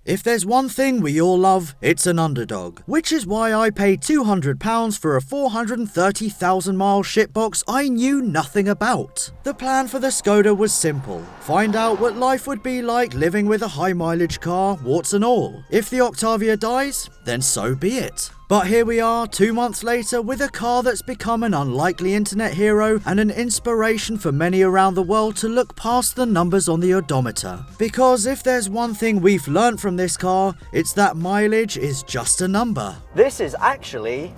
If there's one thing we all love, it's an underdog, which is why I paid £200 for a 430,000 mile shitbox I knew nothing about. The plan for the Skoda was simple: find out what life would be like living with a high mileage car, warts and all. If the Octavia dies, then so be it. But here we are 2 months later with a car that's become an unlikely internet hero and an inspiration for many around the world to look past the numbers on the odometer. Because if there's one thing we've learnt from this car, it's that mileage is just a number. This is actually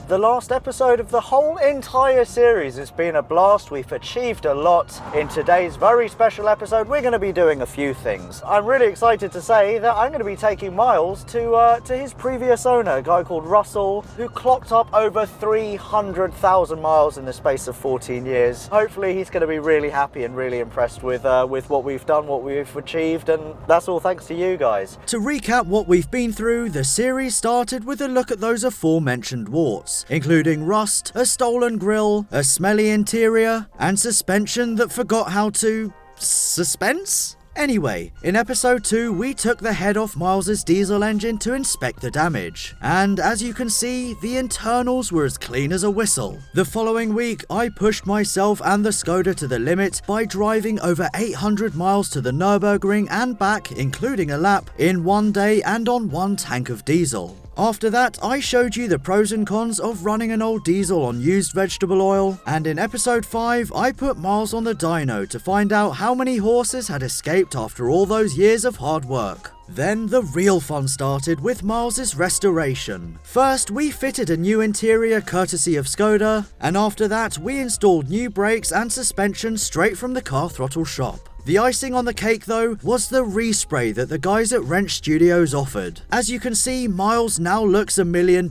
the last episode of the whole entire series. It's been a blast. We've achieved a lot. In today's very special episode, we're going to be doing a few things. I'm really excited to say that I'm going to be taking Miles to his previous owner, a guy called Russell, who clocked up over 300,000 miles in the space of 14 years. Hopefully he's going to be really happy and really impressed with what we've done, what we've achieved, and that's all thanks to you guys. To recap what we've been through, the series started with a look at those aforementioned warts, including rust, a stolen grille, a smelly interior, and suspension that forgot how to... suspense? Anyway, in episode 2 we took the head off Miles's diesel engine to inspect the damage, and as you can see, the internals were as clean as a whistle. The following week I pushed myself and the Skoda to the limit by driving over 800 miles to the Nürburgring and back, including a lap, in one day and on one tank of diesel. After that, I showed you the pros and cons of running an old diesel on used vegetable oil, and in episode 5 I put Miles on the dyno to find out how many horses had escaped after all those years of hard work. Then the real fun started with Miles's restoration. First we fitted a new interior courtesy of Skoda, and after that we installed new brakes and suspension straight from the Car Throttle shop. The icing on the cake though was the respray that the guys at Wrench Studios offered. As you can see, Miles now looks $1 million.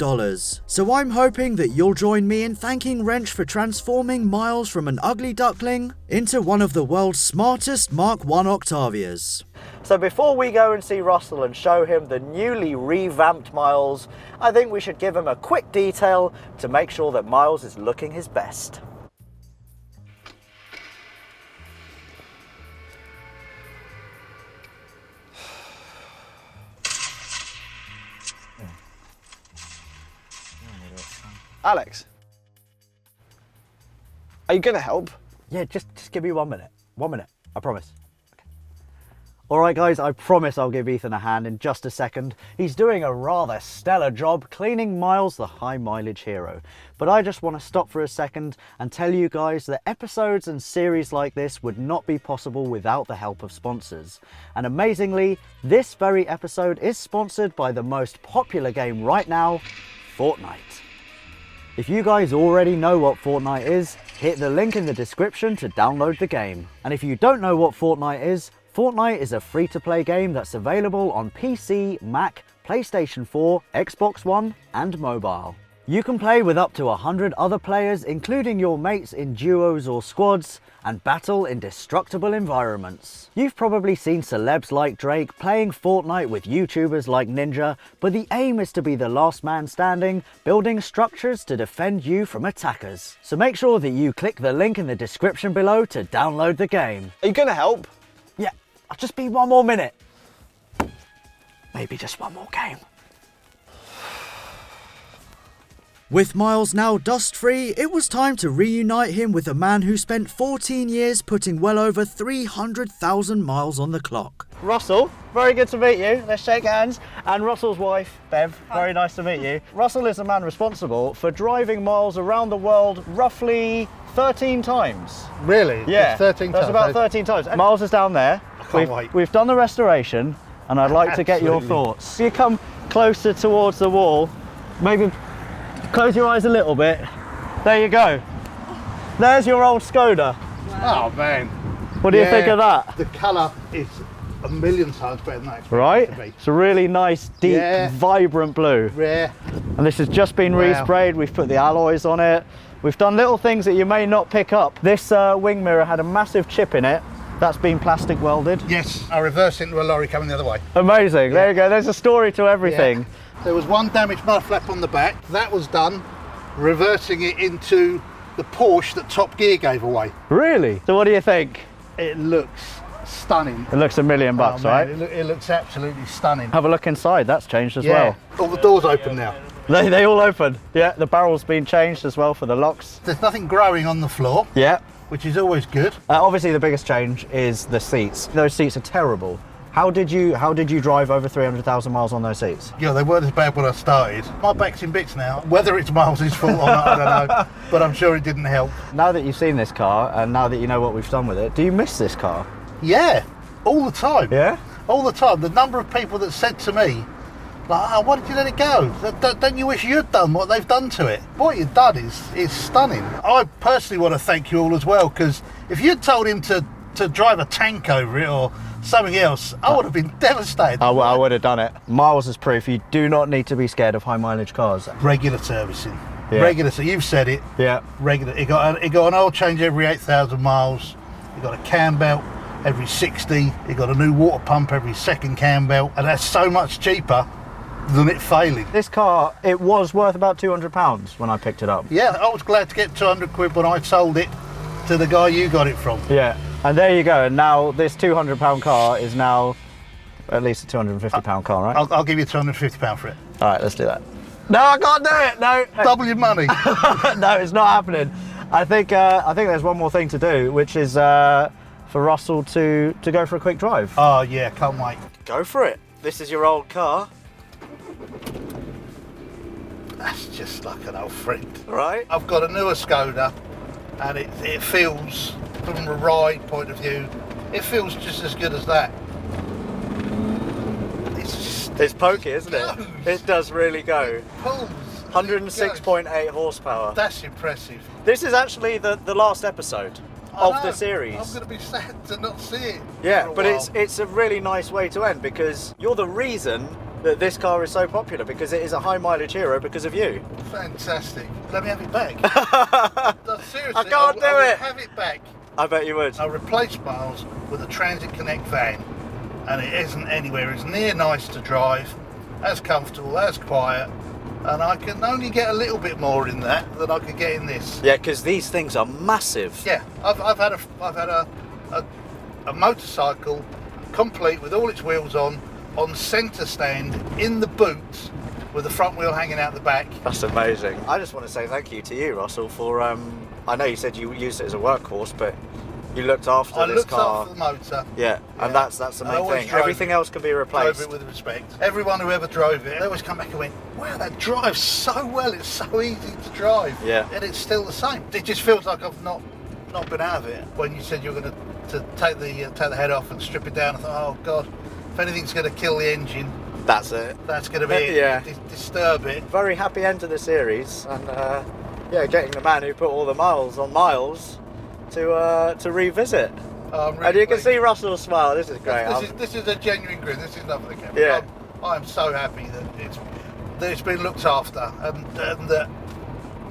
So I'm hoping that you'll join me in thanking Wrench for transforming Miles from an ugly duckling into one of the world's smartest Mark I Octavias. So before we go and see Russell and show him the newly revamped Miles, I think we should give him a quick detail to make sure that Miles is looking his best. Alex, are you gonna help? Yeah, just give me 1 minute. 1 minute, I promise. Okay. All right guys, I promise I'll give Ethan a hand in just a second. He's doing a rather stellar job cleaning Miles, the high mileage hero. But I just want to stop for a second and tell you guys that episodes and series like this would not be possible without the help of sponsors. And amazingly, this very episode is sponsored by the most popular game right now, Fortnite. If you guys already know what Fortnite is, hit the link in the description to download the game. And if you don't know what Fortnite is a free-to-play game that's available on PC, Mac, PlayStation 4, Xbox One, and mobile. You can play with up to 100 other players, including your mates in duos or squads, and battle in destructible environments. You've probably seen celebs like Drake playing Fortnite with YouTubers like Ninja, but the aim is to be the last man standing, building structures to defend you from attackers. So make sure that you click the link in the description below to download the game. Are you gonna help? Yeah, I'll just be 1 more minute. Maybe just one more game. With Miles now dust-free, it was time to reunite him with a man who spent 14 years putting well over 300,000 miles on the clock. Russell, very good to meet you. Let's shake hands. And Russell's wife, Bev, very nice to meet you. Russell is the man responsible for driving Miles around the world roughly 13 times. Really? Yeah, it's 13 that's times. about 13 times. And Miles is down there. Can't wait. We've done the restoration, and I'd like to get your thoughts. If you come closer towards the wall, maybe close your eyes a little bit. There you go. There's your old Skoda. Oh man. What do you think of that? The colour is a million times better than I expected Right? it to be. It's a really nice, deep, vibrant blue. Rare. And this has just been resprayed. We've put the alloys on it. We've done little things that you may not pick up. This wing mirror had a massive chip in it. That's been plastic welded. Yes, I reversed into a lorry coming the other way. Amazing. There you go. There's a story to everything. Yeah. There was one damaged mud flap on the back. That was done reversing it into the Porsche that Top Gear gave away. Really? So what do you think? It looks stunning. It looks $1 million, Oh, man, right? It looks absolutely stunning. Have a look inside, that's changed as Yeah, well. all the doors open now. They all open. Yeah, the barrel's been changed as well for the locks. There's nothing growing on the floor, Yeah. which is always good. Obviously the biggest change is the seats. Those seats are terrible. How did you drive over 300,000 miles on those seats? Yeah, they weren't as bad when I started. My back's in bits now. Whether it's Miles' fault or not, I don't know. But I'm sure it didn't help. Now that you've seen this car and now that you know what we've done with it, do you miss this car? Yeah, all the time. Yeah? All the time. The number of people that said to me, like, oh, why did you let it go? Don't you wish you'd done what they've done to it? What you've done is stunning. I personally want to thank you all as well, because if you'd told him to drive a tank over it or something else, I would have been devastated. I would have done it. Miles is proof you do not need to be scared of high mileage cars. Regular servicing. Yeah. Regular, so you've said it. Yeah. Regular. It got an oil change every 8,000 miles. It got a cam belt every 60. It got a new water pump every second cam belt, and that's so much cheaper than it failing. This car, it was worth about £200 when I picked it up. Yeah, I was glad to get 200 quid when I sold it to the guy you got it from. Yeah. And there you go. And now this £200 car is now at least a £250 car, right? I'll give you £250 for it. All right, let's do that. No, I can't do it. No. Double your money. No, it's not happening. I think there's one more thing to do, which is for Russell to go for a quick drive. Oh yeah, can't wait. Go for it. This is your old car. That's just like an old friend. Right. I've got a newer Skoda, and it feels, from a ride point of view, it feels just as good as that. It's pokey, isn't it? goes. It does really go. Pulls. 106.8 horsepower. That's impressive. This is actually the last episode I of know. the series. I'm going to be sad to not see it. Yeah, for a but while. it's a really nice way to end, because you're the reason that this car is so popular, because it is a high mileage hero because of you. Fantastic. Let me have it back. No, seriously, I can't do I will it. have it back. I bet you would. I replaced Miles with a Transit Connect van, and it isn't anywhere as near nice to drive, as comfortable, as quiet, and I can only get a little bit more in that than I could get in this. Yeah, because these things are massive. Yeah, I've had a motorcycle complete with all its wheels on centre stand in the boot with the front wheel hanging out the back. That's amazing. I just want to say thank you to you, Russell, for I know you said you used it as a workhorse, but you looked after I this looked car. after the motor. Yeah, and Yeah. that's the I main always thing. drove Everything it. else can be Drove replaced. it with respect. Everyone who ever drove it, they always come back and went, wow, that drives so well, it's so easy to drive. Yeah. And it's still the same. It just feels like I've not been out of it. When you said you were going to take the head off and strip it down, I thought, oh God, if anything's going to kill the engine, That's it. that's going to be it. Yeah. Disturb it. Very happy end to the series, and yeah, getting the man who put all the miles on Miles to revisit. I'm really And you can pleased. see Russell's smile. This is great. This is a genuine grin. This is nothing again. Yeah. I'm so happy that it's been looked after, and that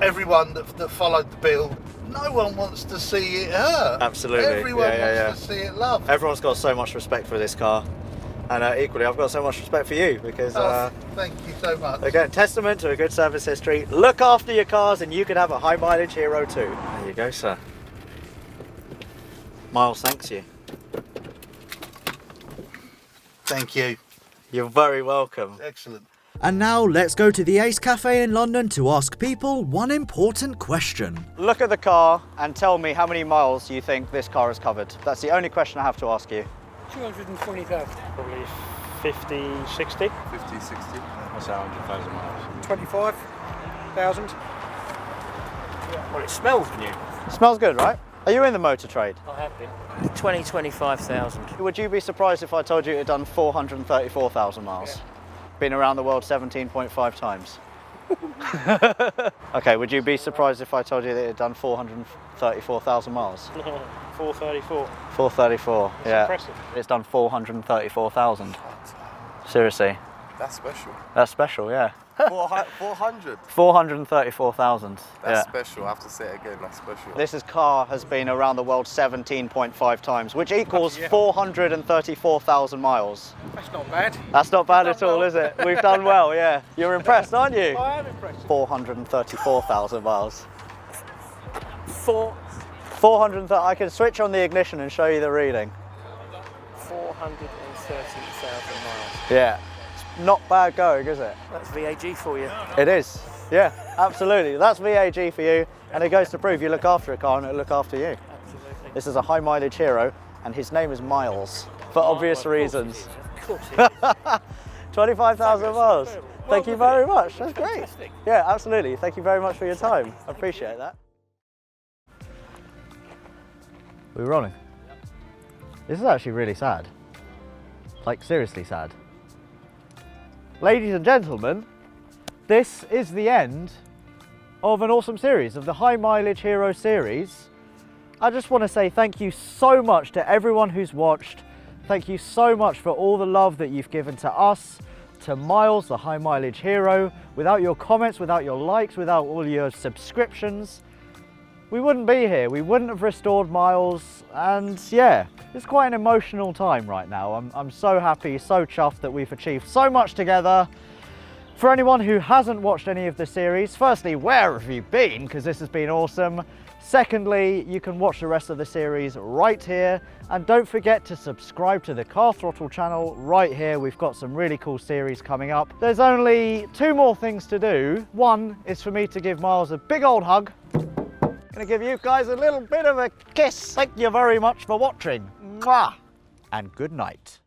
everyone that followed the build, no one wants to see it hurt. Absolutely. Everyone Yeah. wants to see it loved. Everyone's got so much respect for this car, and equally, I've got so much respect for you, because Thank you so much. again, testament to a good service history. Look after your cars, and you can have a high mileage hero too. There you go, sir. Miles thanks you. Thank you. You're very welcome. Excellent. And now let's go to the Ace Cafe in London to ask people one important question. Look at the car and tell me how many miles you think this car has covered. That's the only question I have to ask you. 220,000. Probably 50, 60. 50, 60. That's 100,000 miles. 25,000. Well, it smells new. Smells good, right? Are you in the motor trade? I have been. 25,000. Would you be surprised if I told you it had done 434,000 miles? Been around the world 17.5 times. Okay, would you be surprised if I told you that it had done 434,000 miles? 434. 434, yeah. Impressive. It's done 434,000. Seriously, That's special. that's special, yeah. 400. 434,000. That's Yeah. special. I have to say it again. That's special. This car has been around the world 17.5 times, which equals Yeah. 434,000 miles. That's not bad. That's not bad We've at done all, well. is it? We've done well, yeah. You're impressed, aren't you? I am impressed. 434,000 miles. 4. 430. I can switch on the ignition and show you the reading. 430,000 miles. Yeah. It's not bad going, is it? That's VAG for you. It is. Yeah, absolutely. That's VAG for you, and it goes to prove you look after a car and it'll look after you. Absolutely. This is a high mileage hero, and his name is Miles, for obvious reasons. Of course it is. 25,000 miles. Well Thank you worth very it. much. That's great. Fantastic. Yeah, absolutely. Thank you very much for your time. I appreciate that. We're rolling. This is actually really sad. Like, seriously sad. Ladies and gentlemen, this is the end of an awesome series, of the High Mileage Hero series. I just want to say thank you so much to everyone who's watched. Thank you so much for all the love that you've given to us, to Miles, the High Mileage Hero. Without your comments, without your likes, without all your subscriptions, we wouldn't be here. We wouldn't have restored Miles. And yeah, it's quite an emotional time right now. I'm so happy, so chuffed that we've achieved so much together. For anyone who hasn't watched any of the series, firstly, where have you been? Because this has been awesome. Secondly, you can watch the rest of the series right here. And don't forget to subscribe to the Car Throttle channel right here. We've got some really cool series coming up. There's only 2 more things to do. One is for me to give Miles a big old hug. I'm gonna give you guys a little bit of a kiss. Thank you very much for watching. Mwah! And good night.